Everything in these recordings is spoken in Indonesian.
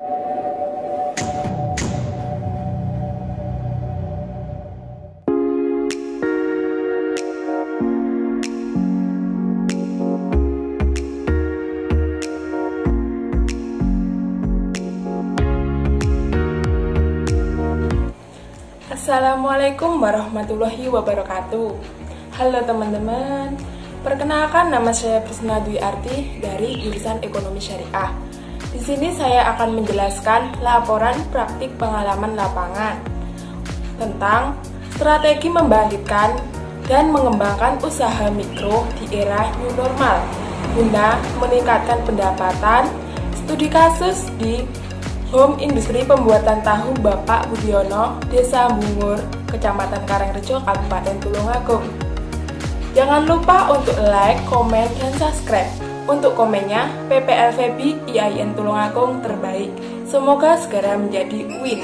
Assalamualaikum warahmatullahi wabarakatuh. Halo teman-teman, perkenalkan nama saya Prisna Dwi Arti dari jurusan Ekonomi Syariah. Di sini saya akan menjelaskan laporan praktik pengalaman lapangan tentang strategi membangkitkan dan mengembangkan usaha mikro di era new normal guna meningkatkan pendapatan. Studi kasus di Home Industri Pembuatan Tahu Bapak Budiono, Desa Bungur, Kecamatan Karangrejo, Kabupaten Tulungagung. Jangan lupa untuk like, komen, dan subscribe. Untuk komennya, PPLVB IAIN Tulungagung terbaik. Semoga segera menjadi win.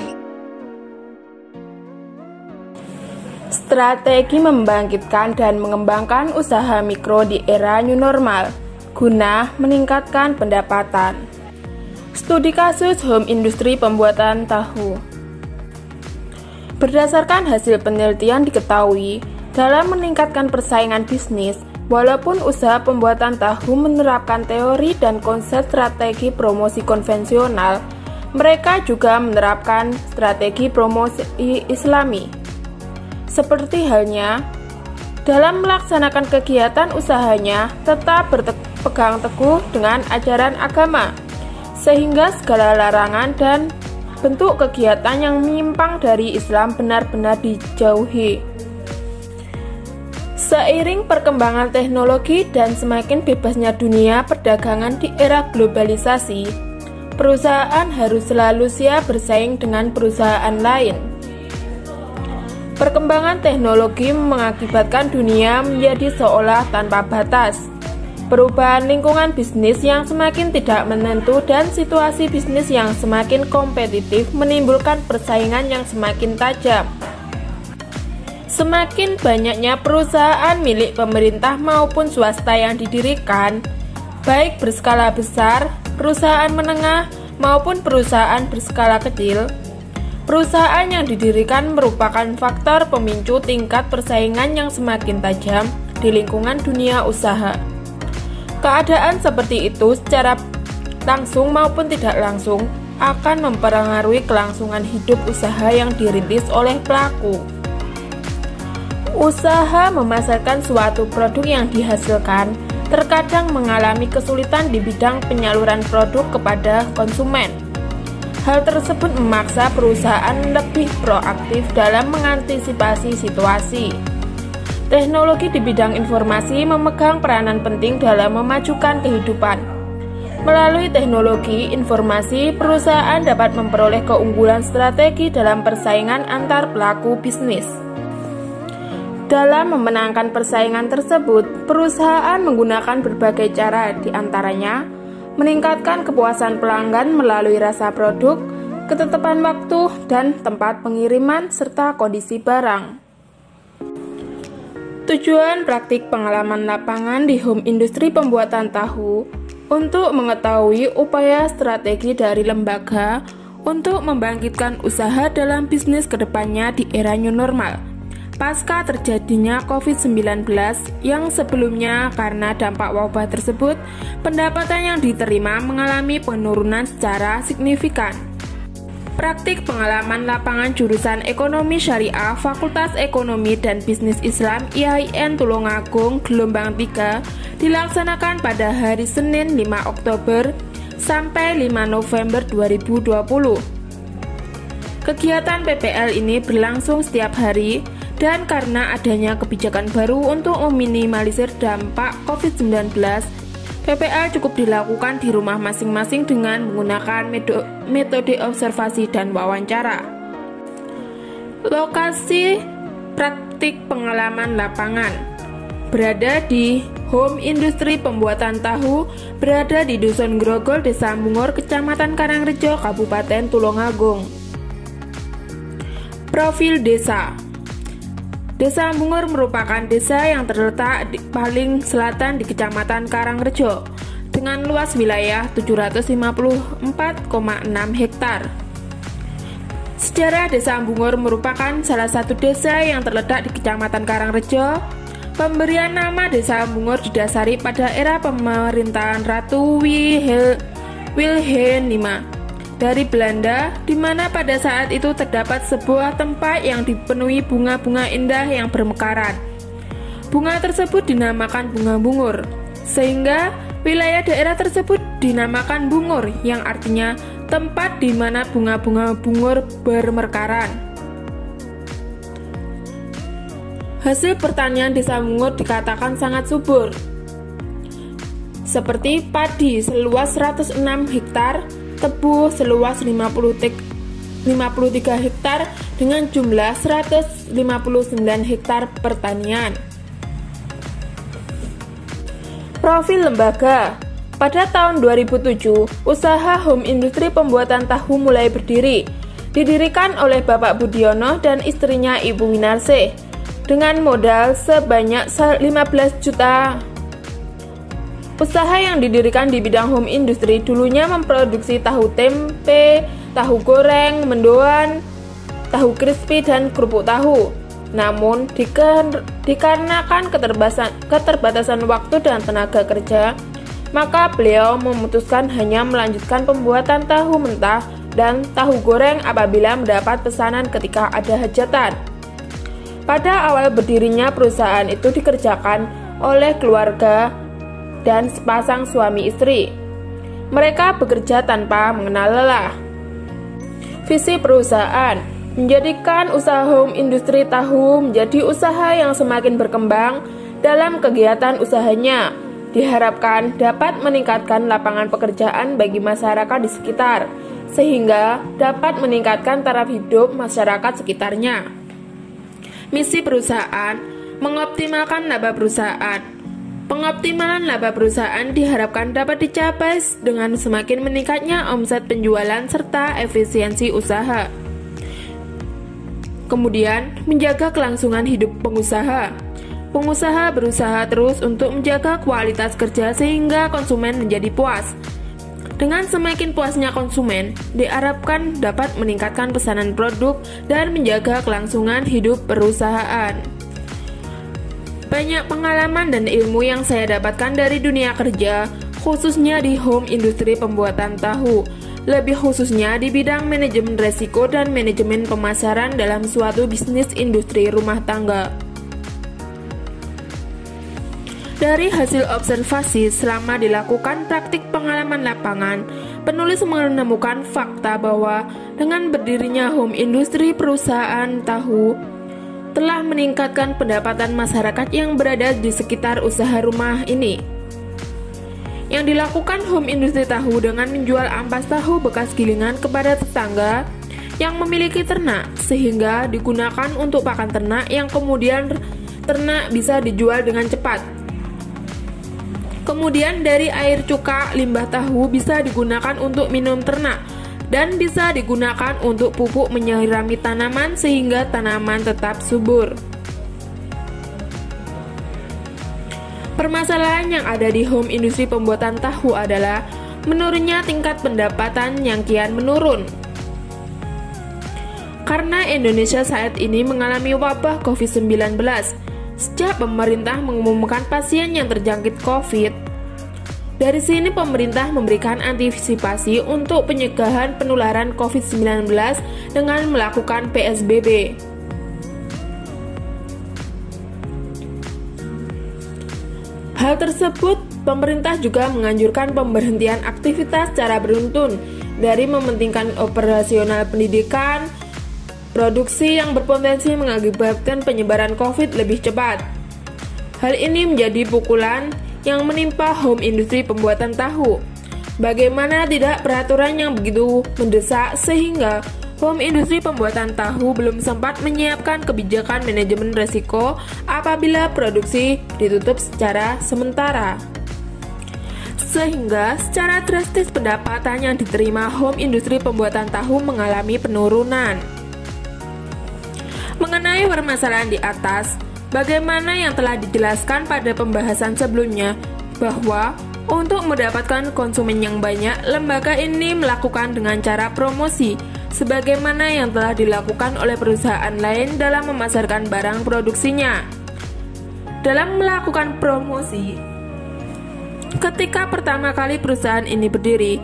Strategi membangkitkan dan mengembangkan usaha mikro di era new normal guna meningkatkan pendapatan. Studi kasus Home Industri Pembuatan Tahu. Berdasarkan hasil penelitian diketahui, dalam meningkatkan persaingan bisnis, walaupun usaha pembuatan tahu menerapkan teori dan konsep strategi promosi konvensional, mereka juga menerapkan strategi promosi Islami. Seperti halnya, dalam melaksanakan kegiatan usahanya tetap berpegang teguh dengan ajaran agama, sehingga segala larangan dan bentuk kegiatan yang menyimpang dari Islam benar-benar dijauhi. Seiring perkembangan teknologi dan semakin bebasnya dunia perdagangan di era globalisasi, perusahaan harus selalu siap bersaing dengan perusahaan lain. Perkembangan teknologi mengakibatkan dunia menjadi seolah tanpa batas. Perubahan lingkungan bisnis yang semakin tidak menentu dan situasi bisnis yang semakin kompetitif menimbulkan persaingan yang semakin tajam. Semakin banyaknya perusahaan milik pemerintah maupun swasta yang didirikan, baik berskala besar, perusahaan menengah, maupun perusahaan berskala kecil. Perusahaan yang didirikan merupakan faktor pemicu tingkat persaingan yang semakin tajam di lingkungan dunia usaha. Keadaan seperti itu secara langsung maupun tidak langsung akan mempengaruhi kelangsungan hidup usaha yang dirintis oleh pelaku. Usaha memasarkan suatu produk yang dihasilkan terkadang mengalami kesulitan di bidang penyaluran produk kepada konsumen. Hal tersebut memaksa perusahaan lebih proaktif dalam mengantisipasi situasi. Teknologi di bidang informasi memegang peranan penting dalam memajukan kehidupan. Melalui teknologi informasi, perusahaan dapat memperoleh keunggulan strategi dalam persaingan antar pelaku bisnis. Dalam memenangkan persaingan tersebut, perusahaan menggunakan berbagai cara, di antaranya meningkatkan kepuasan pelanggan melalui rasa produk, ketetapan waktu dan tempat pengiriman, serta kondisi barang. Tujuan praktik pengalaman lapangan di Home Industri Pembuatan Tahu untuk mengetahui upaya strategi dari lembaga untuk membangkitkan usaha dalam bisnis kedepannya di era new normal pasca terjadinya COVID-19 yang sebelumnya karena dampak wabah tersebut pendapatan yang diterima mengalami penurunan secara signifikan. Praktik pengalaman lapangan jurusan Ekonomi Syariah Fakultas Ekonomi dan Bisnis Islam IAIN Tulungagung gelombang 3 dilaksanakan pada hari Senin 5 Oktober sampai 5 November 2020. Kegiatan PPL ini berlangsung setiap hari dan karena adanya kebijakan baru untuk meminimalisir dampak COVID-19, PPL cukup dilakukan di rumah masing-masing dengan menggunakan metode observasi dan wawancara. Lokasi praktik pengalaman lapangan berada di Home Industri Pembuatan Tahu, berada di Dusun Grogol, Desa Bungur, Kecamatan Karangrejo, Kabupaten Tulungagung. Profil desa. Desa Bungur merupakan desa yang terletak di paling selatan di Kecamatan Karangrejo dengan luas wilayah 754,6 hektar. Sejarah Desa Bungur merupakan salah satu desa yang terletak di Kecamatan Karangrejo. Pemberian nama Desa Bungur didasari pada era pemerintahan Ratu Wilhelmina dari Belanda, di mana pada saat itu terdapat sebuah tempat yang dipenuhi bunga-bunga indah yang bermekaran. Bunga tersebut dinamakan bunga bungur, sehingga wilayah daerah tersebut dinamakan Bungur, yang artinya tempat di mana bunga-bunga bungur bermekaran. Hasil pertanian Desa Bungur dikatakan sangat subur, seperti padi seluas 106 hektar, tebu seluas 53 hektar dengan jumlah 159 hektar pertanian. Profil lembaga. Pada tahun 2007, usaha home industri pembuatan tahu mulai berdiri. Didirikan oleh Bapak Budiono dan istrinya Ibu Winarse dengan modal sebanyak 15 juta. Usaha yang didirikan di bidang home industry dulunya memproduksi tahu tempe, tahu goreng, mendoan, tahu crispy, dan kerupuk tahu. Namun, dikarenakan keterbatasan waktu dan tenaga kerja, maka beliau memutuskan hanya melanjutkan pembuatan tahu mentah dan tahu goreng apabila mendapat pesanan ketika ada hajatan. Pada awal berdirinya perusahaan itu dikerjakan oleh keluarga dan sepasang suami istri. Mereka bekerja tanpa mengenal lelah. Visi perusahaan menjadikan usaha home industri tahu menjadi usaha yang semakin berkembang dalam kegiatan usahanya. Diharapkan dapat meningkatkan lapangan pekerjaan bagi masyarakat di sekitar, sehingga dapat meningkatkan taraf hidup masyarakat sekitarnya. Misi perusahaan mengoptimalkan laba perusahaan. Pengoptimalan laba perusahaan diharapkan dapat dicapai dengan semakin meningkatnya omset penjualan serta efisiensi usaha. Kemudian, menjaga kelangsungan hidup pengusaha. Pengusaha berusaha terus untuk menjaga kualitas kerja sehingga konsumen menjadi puas. Dengan semakin puasnya konsumen, diharapkan dapat meningkatkan pesanan produk dan menjaga kelangsungan hidup perusahaan. Banyak pengalaman dan ilmu yang saya dapatkan dari dunia kerja, khususnya di home industri pembuatan tahu, lebih khususnya di bidang manajemen resiko dan manajemen pemasaran dalam suatu bisnis industri rumah tangga. Dari hasil observasi selama dilakukan praktik pengalaman lapangan, penulis menemukan fakta bahwa dengan berdirinya home industri perusahaan tahu telah meningkatkan pendapatan masyarakat yang berada di sekitar usaha rumah ini. Yang dilakukan home industri tahu dengan menjual ampas tahu bekas gilingan kepada tetangga yang memiliki ternak, sehingga digunakan untuk pakan ternak yang kemudian ternak bisa dijual dengan cepat. Kemudian dari air cuka limbah tahu bisa digunakan untuk minum ternak dan bisa digunakan untuk pupuk menyirami tanaman sehingga tanaman tetap subur. Permasalahan yang ada di home industri pembuatan tahu adalah menurunnya tingkat pendapatan yang kian menurun. Karena Indonesia saat ini mengalami wabah COVID-19, sejak pemerintah mengumumkan pasien yang terjangkit COVID, dari sini pemerintah memberikan antisipasi untuk pencegahan penularan COVID-19 dengan melakukan PSBB. Hal tersebut, pemerintah juga menganjurkan pemberhentian aktivitas secara beruntun dari mementingkan operasional pendidikan, produksi yang berpotensi mengakibatkan penyebaran COVID lebih cepat. Hal ini menjadi pukulan yang menimpa home industri pembuatan tahu. Bagaimana tidak peraturan yang begitu mendesak sehingga home industri pembuatan tahu belum sempat menyiapkan kebijakan manajemen resiko apabila produksi ditutup secara sementara. Sehingga secara drastis pendapatan yang diterima home industri pembuatan tahu mengalami penurunan. Mengenai permasalahan di atas, bagaimana yang telah dijelaskan pada pembahasan sebelumnya, bahwa Untuk mendapatkan konsumen yang banyak, lembaga ini melakukan dengan cara promosi, sebagaimana yang telah dilakukan oleh perusahaan lain dalam memasarkan barang produksinya. Dalam melakukan promosi, ketika pertama kali perusahaan ini berdiri,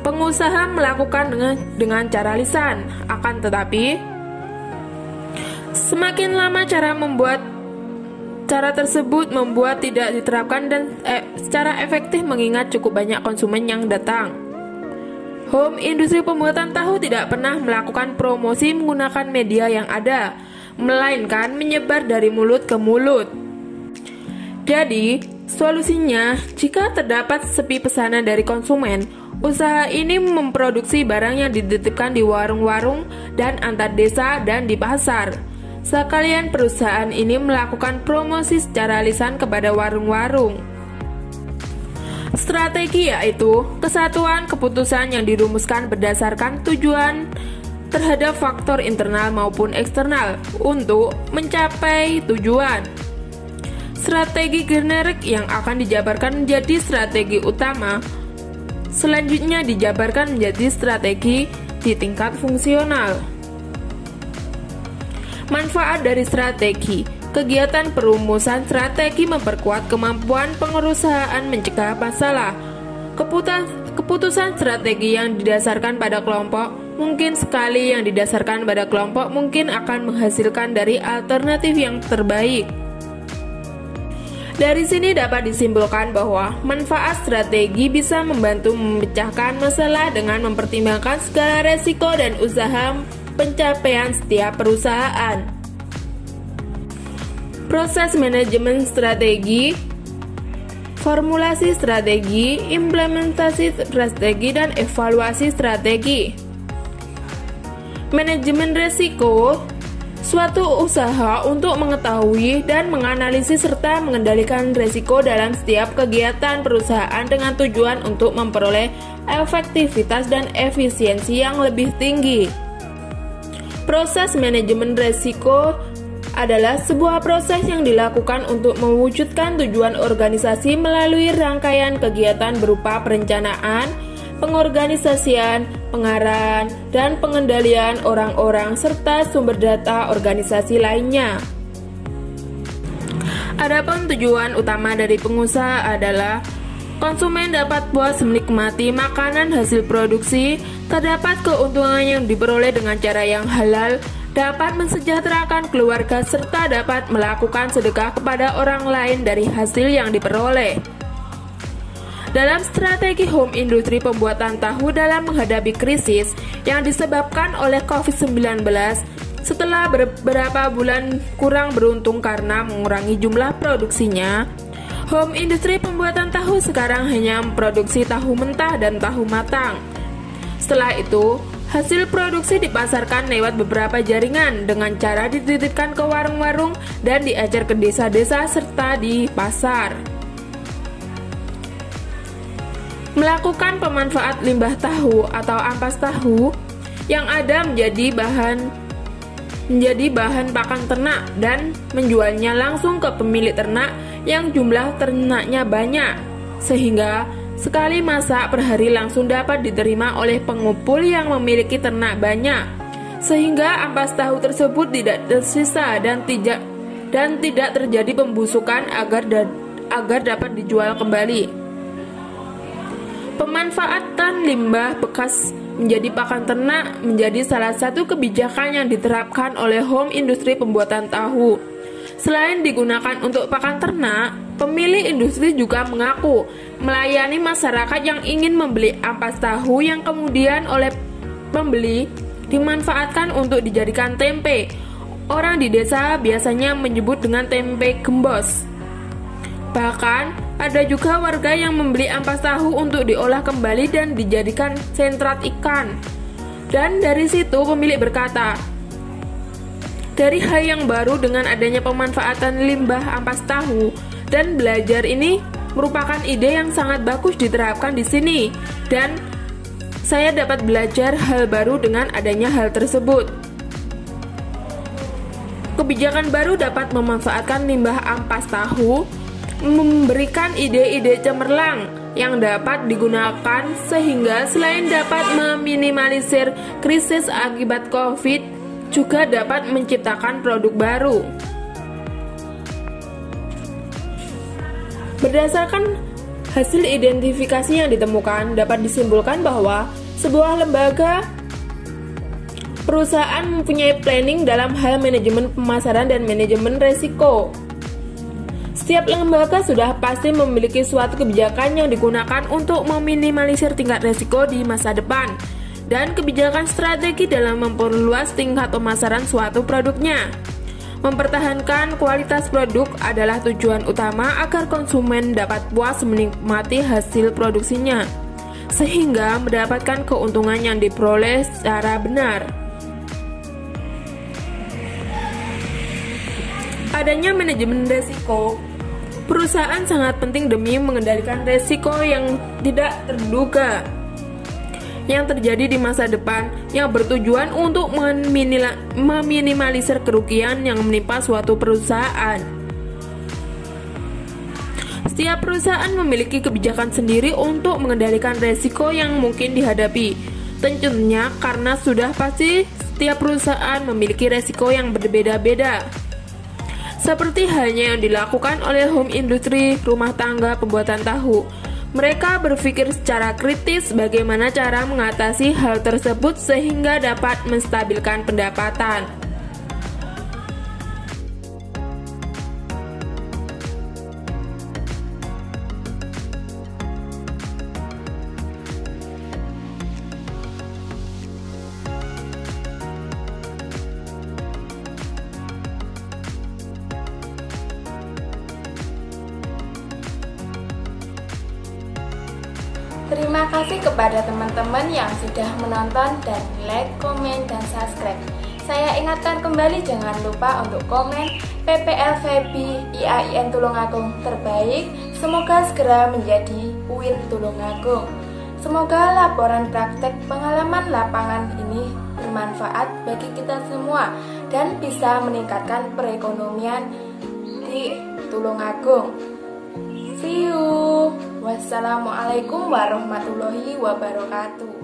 pengusaha melakukan dengan cara lisan. Akan tetapi, semakin lama cara tersebut membuat tidak diterapkan dan secara efektif mengingat cukup banyak konsumen yang datang. Home industri pembuatan tahu tidak pernah melakukan promosi menggunakan media yang ada, melainkan menyebar dari mulut ke mulut. Jadi, solusinya, jika terdapat sepi pesanan dari konsumen, usaha ini memproduksi barang yang dititipkan di warung-warung dan antar desa dan di pasar. Sekalian perusahaan ini melakukan promosi secara lisan kepada warung-warung. Strategi yaitu kesatuan keputusan yang dirumuskan berdasarkan tujuan terhadap faktor internal maupun eksternal untuk mencapai tujuan. Strategi generik yang akan dijabarkan menjadi strategi utama, selanjutnya dijabarkan menjadi strategi di tingkat fungsional. Manfaat dari strategi. Kegiatan perumusan strategi memperkuat kemampuan pengurusan mencegah masalah. Keputusan strategi yang didasarkan pada kelompok mungkin sekali yang didasarkan pada kelompok mungkin akan menghasilkan dari alternatif yang terbaik. Dari sini dapat disimpulkan bahwa manfaat strategi bisa membantu memecahkan masalah dengan mempertimbangkan segala resiko dan usaha pencapaian setiap perusahaan. Proses manajemen strategi, formulasi strategi, implementasi strategi, dan evaluasi strategi. Manajemen resiko, suatu usaha untuk mengetahui dan menganalisis serta mengendalikan resiko dalam setiap kegiatan perusahaan dengan tujuan untuk memperoleh efektivitas dan efisiensi yang lebih tinggi. Proses manajemen resiko adalah sebuah proses yang dilakukan untuk mewujudkan tujuan organisasi melalui rangkaian kegiatan berupa perencanaan, pengorganisasian, pengarahan, dan pengendalian orang-orang serta sumber data organisasi lainnya. Adapun tujuan utama dari pengusaha adalah konsumen dapat puas menikmati makanan hasil produksi, terdapat keuntungan yang diperoleh dengan cara yang halal, dapat mensejahterakan keluarga, serta dapat melakukan sedekah kepada orang lain dari hasil yang diperoleh. Dalam strategi home industri pembuatan tahu dalam menghadapi krisis yang disebabkan oleh COVID-19, setelah beberapa bulan kurang beruntung karena mengurangi jumlah produksinya, home industri pembuatan tahu sekarang hanya memproduksi tahu mentah dan tahu matang. Setelah itu, hasil produksi dipasarkan lewat beberapa jaringan dengan cara dititipkan ke warung-warung dan diecer ke desa-desa serta di pasar. Melakukan pemanfaat limbah tahu atau ampas tahu yang ada menjadi bahan pakan ternak dan menjualnya langsung ke pemilik ternak yang jumlah ternaknya banyak, sehingga sekali masak per hari langsung dapat diterima oleh pengumpul yang memiliki ternak banyak, sehingga ampas tahu tersebut tidak tersisa dan tidak terjadi pembusukan agar dapat dijual kembali. Pemanfaatan limbah bekas menjadi pakan ternak menjadi salah satu kebijakan yang diterapkan oleh home industri pembuatan tahu. Selain digunakan untuk pakan ternak, pemilik industri juga mengaku melayani masyarakat yang ingin membeli ampas tahu yang kemudian oleh pembeli dimanfaatkan untuk dijadikan tempe. Orang di desa biasanya menyebut dengan tempe gembos. Bahkan, ada juga warga yang membeli ampas tahu untuk diolah kembali dan dijadikan sentrat ikan. Dan dari situ pemilik berkata, dari hal yang baru dengan adanya pemanfaatan limbah ampas tahu dan belajar ini merupakan ide yang sangat bagus diterapkan di sini. Dan saya dapat belajar hal baru dengan adanya hal tersebut. Kebijakan baru dapat memanfaatkan limbah ampas tahu, memberikan ide-ide cemerlang yang dapat digunakan sehingga selain dapat meminimalisir krisis akibat COVID, juga dapat menciptakan produk baru. Berdasarkan hasil identifikasi yang ditemukan, dapat disimpulkan bahwa sebuah lembaga perusahaan mempunyai planning dalam hal manajemen pemasaran dan manajemen resiko. Setiap lembaga sudah pasti memiliki suatu kebijakan yang digunakan untuk meminimalisir tingkat resiko di masa depan dan kebijakan strategi dalam memperluas tingkat pemasaran suatu produknya. Mempertahankan kualitas produk adalah tujuan utama agar konsumen dapat puas menikmati hasil produksinya, sehingga mendapatkan keuntungan yang diperoleh secara benar. Adanya manajemen resiko, perusahaan sangat penting demi mengendalikan resiko yang tidak terduga yang terjadi di masa depan, yang bertujuan untuk meminimalisir kerugian yang menimpa suatu perusahaan. Setiap perusahaan memiliki kebijakan sendiri untuk mengendalikan resiko yang mungkin dihadapi. Tentunya karena sudah pasti setiap perusahaan memiliki resiko yang berbeda-beda. Seperti halnya yang dilakukan oleh home industry, rumah tangga pembuatan tahu. Mereka berpikir secara kritis bagaimana cara mengatasi hal tersebut sehingga dapat menstabilkan pendapatan. Terima kasih kepada teman-teman yang sudah menonton dan like, komen, dan subscribe. Saya ingatkan kembali jangan lupa untuk komen PPL Febi IAIN Tulungagung terbaik. Semoga segera menjadi UIN Tulungagung. Semoga laporan praktek pengalaman lapangan ini bermanfaat bagi kita semua dan bisa meningkatkan perekonomian di Tulungagung. See you. Wassalamualaikum warahmatullahi wabarakatuh.